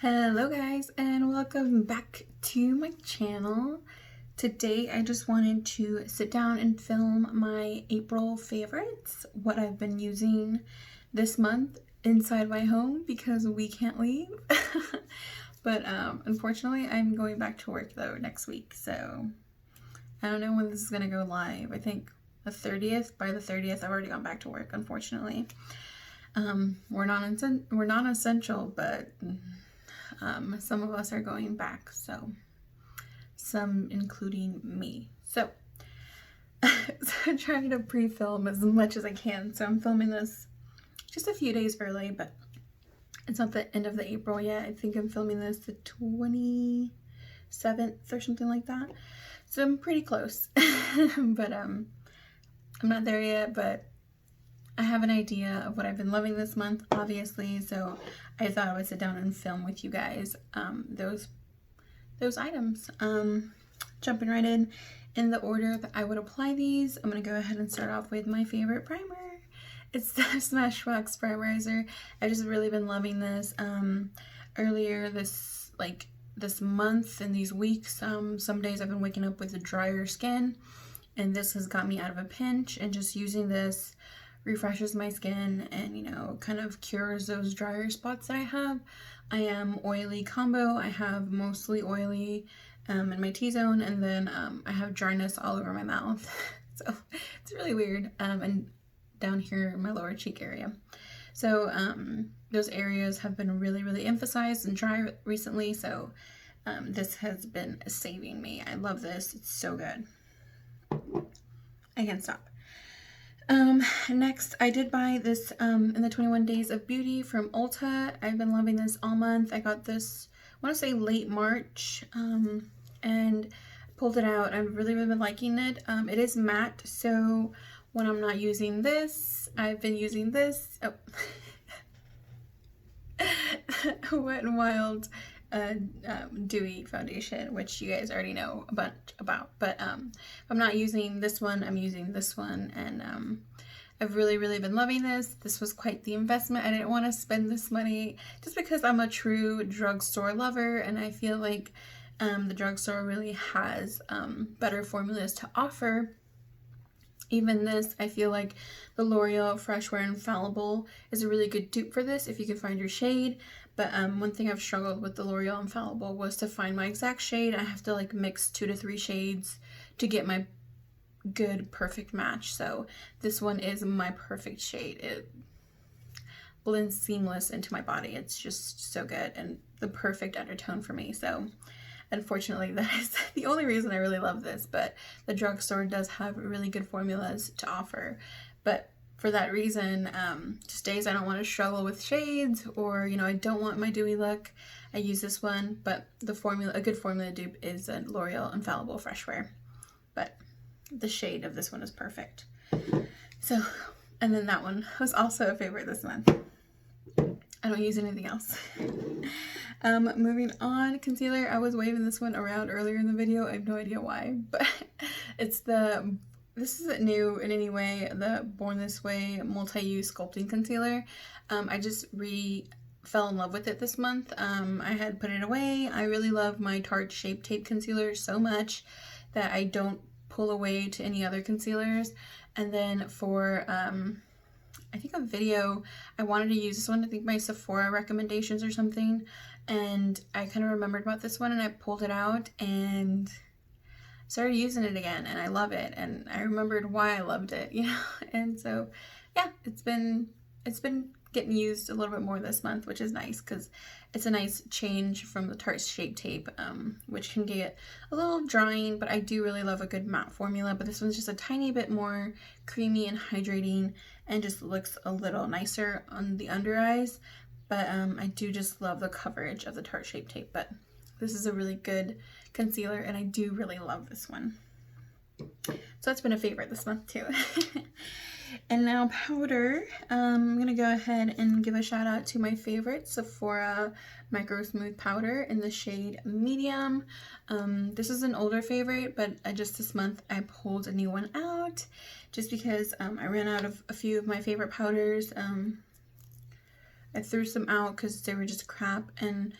Hello guys, and welcome back to my channel. Today I just wanted to sit down and film my April favorites, what I've been using this month inside my home because we can't leave. But unfortunately I'm going back to work though next week, so I don't know when this is gonna go live. I think the 30th. By the 30th I've already gone back to work, unfortunately. We're not essential, but some of us are going back, so some including me. So, I'm trying to pre-film as much as I can. So I'm filming this just a few days early, but it's not the end of the April yet. I think I'm filming this the 27th or something like that. So I'm pretty close, but I'm not there yet, but I have an idea of what I've been loving this month, obviously, so I thought I would sit down and film with you guys those items. Jumping right in the order that I would apply these, I'm going to go ahead and start off with my favorite primer. It's the Smashbox Primerizer. I've just really been loving this. Earlier this month and these weeks, some days I've been waking up with a drier skin, and this has got me out of a pinch, and just using this refreshes my skin and, you know, kind of cures those drier spots that I have. I am oily combo. I have mostly oily in my T-zone, and then I have dryness all over my mouth. So it's really weird, and down here in my lower cheek area. So those areas have been really emphasized and dry recently, so this has been saving me. I love this. It's so good. I can't stop. Next, I did buy this in the 21 Days of Beauty from Ulta. I've been loving this all month. I got this, I want to say late March, and pulled it out. I've really been liking it. It is matte, so when I'm not using this, I've been using this. Oh. Wet n Wild Dewy foundation, which you guys already know a bunch about, but if I'm not using this one, I'm using this one, and I've really been loving this. This was quite the investment. I didn't want to spend this money just because I'm a true drugstore lover, and I feel like the drugstore really has better formulas to offer. Even this, I feel like the L'Oreal Fresh Wear Infallible is a really good dupe for this if you can find your shade. But one thing I've struggled with the L'Oreal Infallible was to find my exact shade. I have to like mix 2 to 3 shades to get my good perfect match. So this one is my perfect shade. It blends seamless into my body. It's just so good and the perfect undertone for me. So unfortunately, that is the only reason I really love this, but the drugstore does have really good formulas to offer. But for that reason, just days I don't want to struggle with shades, or, you know, I don't want my dewy look, I use this one. But the formula, a good formula dupe is a L'Oreal Infallible Fresh Wear. But the shade of this one is perfect. So, and then that one was also a favorite this month. I don't use anything else. Moving on, concealer. I was waving this one around earlier in the video. I have no idea why, but it's this isn't new in any way, the Born This Way multi-use sculpting concealer. I just fell in love with it this month. I had put it away. I really love my Tarte Shape Tape concealer so much that I don't pull away to any other concealers. And then for I think a video, I wanted to use this one, I think my Sephora recommendations or something, and I kind of remembered about this one and I pulled it out and started using it again, and I love it, and I remembered why I loved it, you know. And so yeah, it's been getting used a little bit more this month, which is nice because it's a nice change from the Tarte Shape Tape, which can get a little drying, but I do really love a good matte formula. But this one's just a tiny bit more creamy and hydrating and just looks a little nicer on the under eyes. But I do just love the coverage of the Tarte Shape Tape. But this is a really good concealer, and I do really love this one. So that's been a favorite this month too. And now powder. I'm going to go ahead and give a shout out to my favorite Sephora Micro Smooth Powder in the shade Medium. This is an older favorite, but just this month I pulled a new one out just because I ran out of a few of my favorite powders. I threw some out because they were just crap, and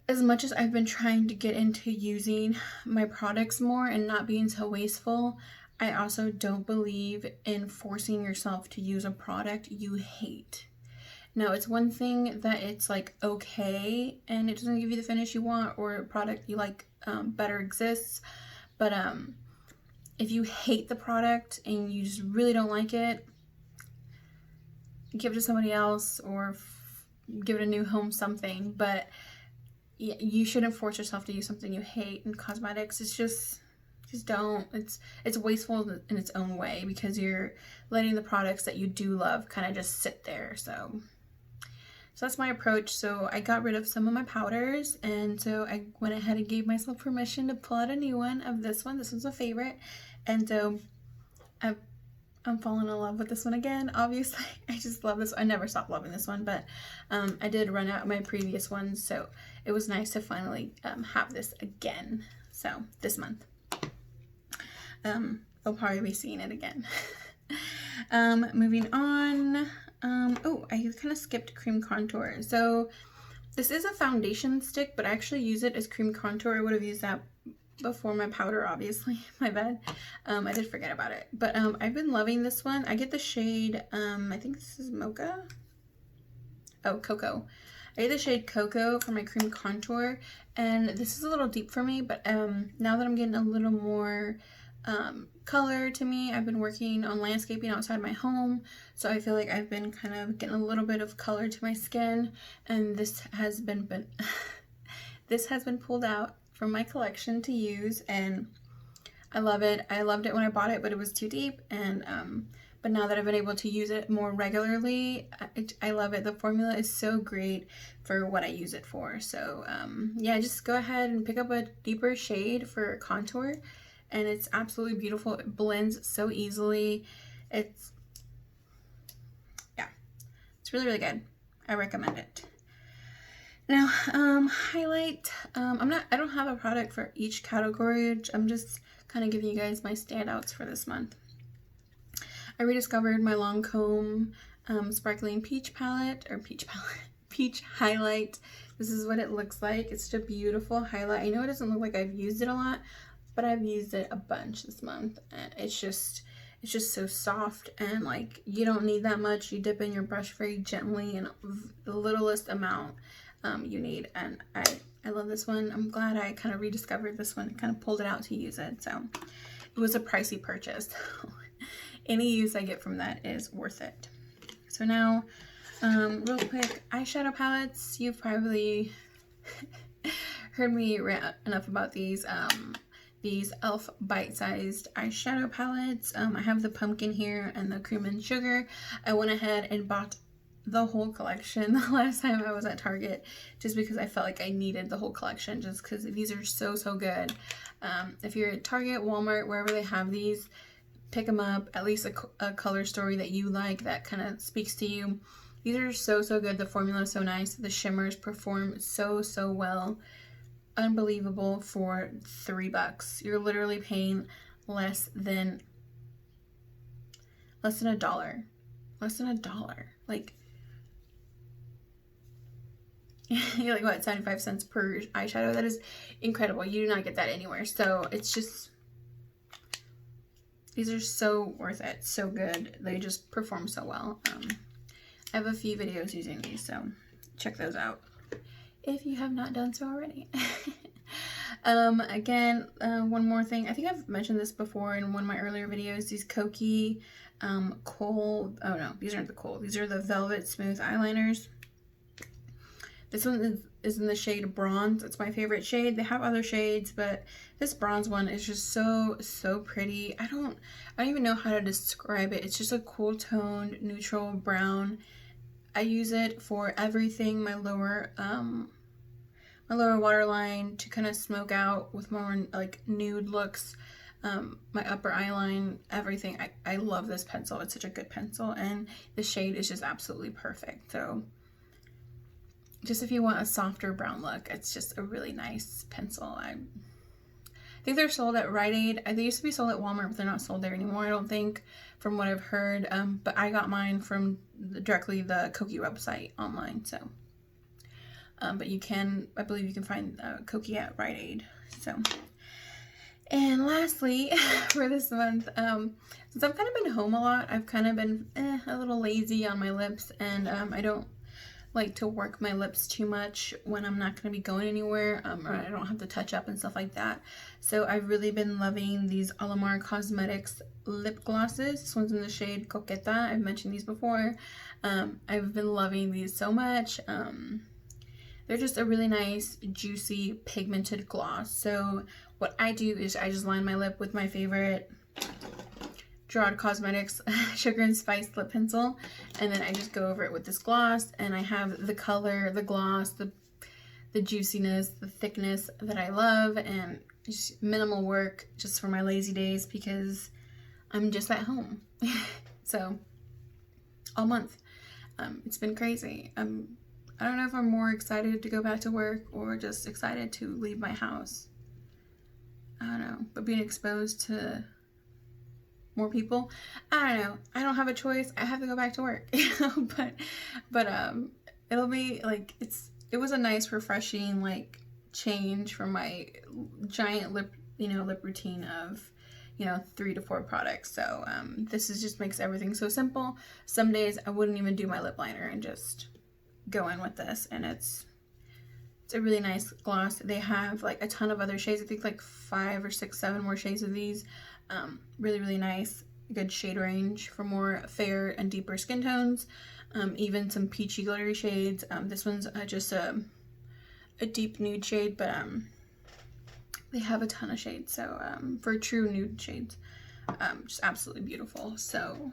as much as I've been trying to get into using my products more and not being so wasteful, I also don't believe in forcing yourself to use a product you hate. Now, it's one thing that it's like okay and it doesn't give you the finish you want, or a product you like better exists, but if you hate the product and you just really don't like it, give it to somebody else or give it a new home, something. But you shouldn't force yourself to use something you hate. In cosmetics, it's just don't. It's wasteful in its own way, because you're letting the products that you do love kind of just sit there. So that's my approach. So I got rid of some of my powders, and so I went ahead and gave myself permission to pull out a new one of this one. This one's a favorite, and so I'm falling in love with this one again. Obviously, I just love this. I never stopped loving this one, but I did run out of my previous ones, so it was nice to finally have this again. So this month, I'll probably be seeing it again. Moving on. Oh, I kind of skipped cream contour. So this is a foundation stick, but I actually use it as cream contour. I would have used that before my powder, obviously. My bad. I did forget about it, but I've been loving this one. I get the shade I think this is Mocha. Oh, Cocoa. I get the shade Cocoa for my cream contour, and this is a little deep for me, but now that I'm getting a little more color to me, I've been working on landscaping outside my home, so I feel like I've been kind of getting a little bit of color to my skin, and this has been this has been pulled out from my collection to use, and I love it. I loved it when I bought it, but it was too deep, and but now that I've been able to use it more regularly, I love it. The formula is so great for what I use it for. So yeah, just go ahead and pick up a deeper shade for contour, and it's absolutely beautiful. It blends so easily. It's really, really good. I recommend it. Now, highlight. I don't have a product for each category. I'm just kind of giving you guys my standouts for this month. I rediscovered my Lancome Sparkling Peach Palette, Peach Highlight. This is what it looks like. It's just a beautiful highlight. I know it doesn't look like I've used it a lot, but I've used it a bunch this month, and it's just so soft, and like you don't need that much. You dip in your brush very gently, and the littlest amount you need, and I love this one. I'm glad I kind of rediscovered this one, kind of pulled it out to use it. So it was a pricey purchase. Any use I get from that is worth it. So now, real quick, eyeshadow palettes. You've probably heard me rant enough about these e.l.f. bite-sized eyeshadow palettes. I have the pumpkin here and the cream and sugar. I went ahead and bought the whole collection the last time I was at Target, just because I felt like I needed the whole collection, just because these are so good. If you're at Target, Walmart, wherever they have these, pick them up. At least a color story that you like, that kind of speaks to you. These are so good. The formula is so nice. The shimmers perform so well. Unbelievable for $3. You're literally paying less than $1. Less than $1. Like, you're like, what, 75 cents per eyeshadow? That is incredible. You do not get that anywhere. So it's just, these are so worth it. So good. They just perform so well. I have a few videos using these, so check those out if you have not done so already. Again, one more thing. I think I've mentioned this before in one of my earlier videos. These Kokie Kohl, oh no, these aren't the Kohl. These are the Velvet Smooth eyeliners. This one is in the shade Bronze. It's my favorite shade. They have other shades, but this bronze one is just so pretty. I don't even know how to describe it. It's just a cool toned neutral brown. I use it for everything. My lower waterline to kind of smoke out with more like nude looks. My upper eyeline, everything. I love this pencil. It's such a good pencil, and the shade is just absolutely perfect. So just if you want a softer brown look, it's just a really nice pencil. I think they're sold at Rite Aid. They used to be sold at Walmart, but they're not sold there anymore, I don't think, from what I've heard. But I got mine from directly the Kokie website online. So but I believe you can find Koki at Rite Aid. So, and lastly, for this month, since I've kind of been home a lot, I've kind of been a little lazy on my lips, and I don't like to work my lips too much when I'm not going to be going anywhere, or I don't have to touch up and stuff like that. So I've really been loving these Alamar Cosmetics lip glosses. This one's in the shade Coqueta. I've mentioned these before. I've been loving these so much. They're just a really nice, juicy, pigmented gloss. So what I do is I just line my lip with my favorite Gerard Cosmetics Sugar and Spice lip pencil, and then I just go over it with this gloss, and I have the color, the gloss, the juiciness, the thickness that I love, and just minimal work just for my lazy days because I'm just at home. So all month, it's been crazy. I don't know if I'm more excited to go back to work or just excited to leave my house. I don't know, but being exposed to more people, I don't know. I don't have a choice. I have to go back to work. but it'll be like it was a nice, refreshing like change from my giant lip routine of 3 to 4 products. So this just makes everything so simple. Some days I wouldn't even do my lip liner and just go in with this, and it's a really nice gloss. They have like a ton of other shades. I think like 5 or 6, 7 more shades of these. Really, really nice, good shade range for more fair and deeper skin tones. Even some peachy glittery shades. This one's just a deep nude shade, but they have a ton of shades. So for true nude shades, just absolutely beautiful. So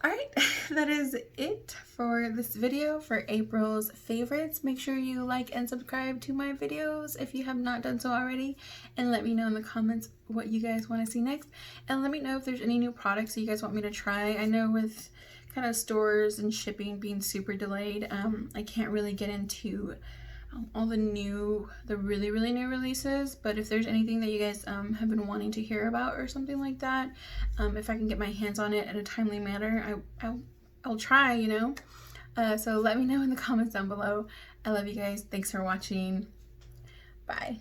alright, that is it for this video for April's favorites. Make sure you like and subscribe to my videos if you have not done so already, and let me know in the comments what you guys want to see next, and let me know if there's any new products that you guys want me to try. I know with kind of stores and shipping being super delayed, I can't really get into all the really, really new releases, but if there's anything that you guys have been wanting to hear about or something like that, if I can get my hands on it in a timely manner, I'll try, so let me know in the comments down below. I love you guys. Thanks for watching. Bye.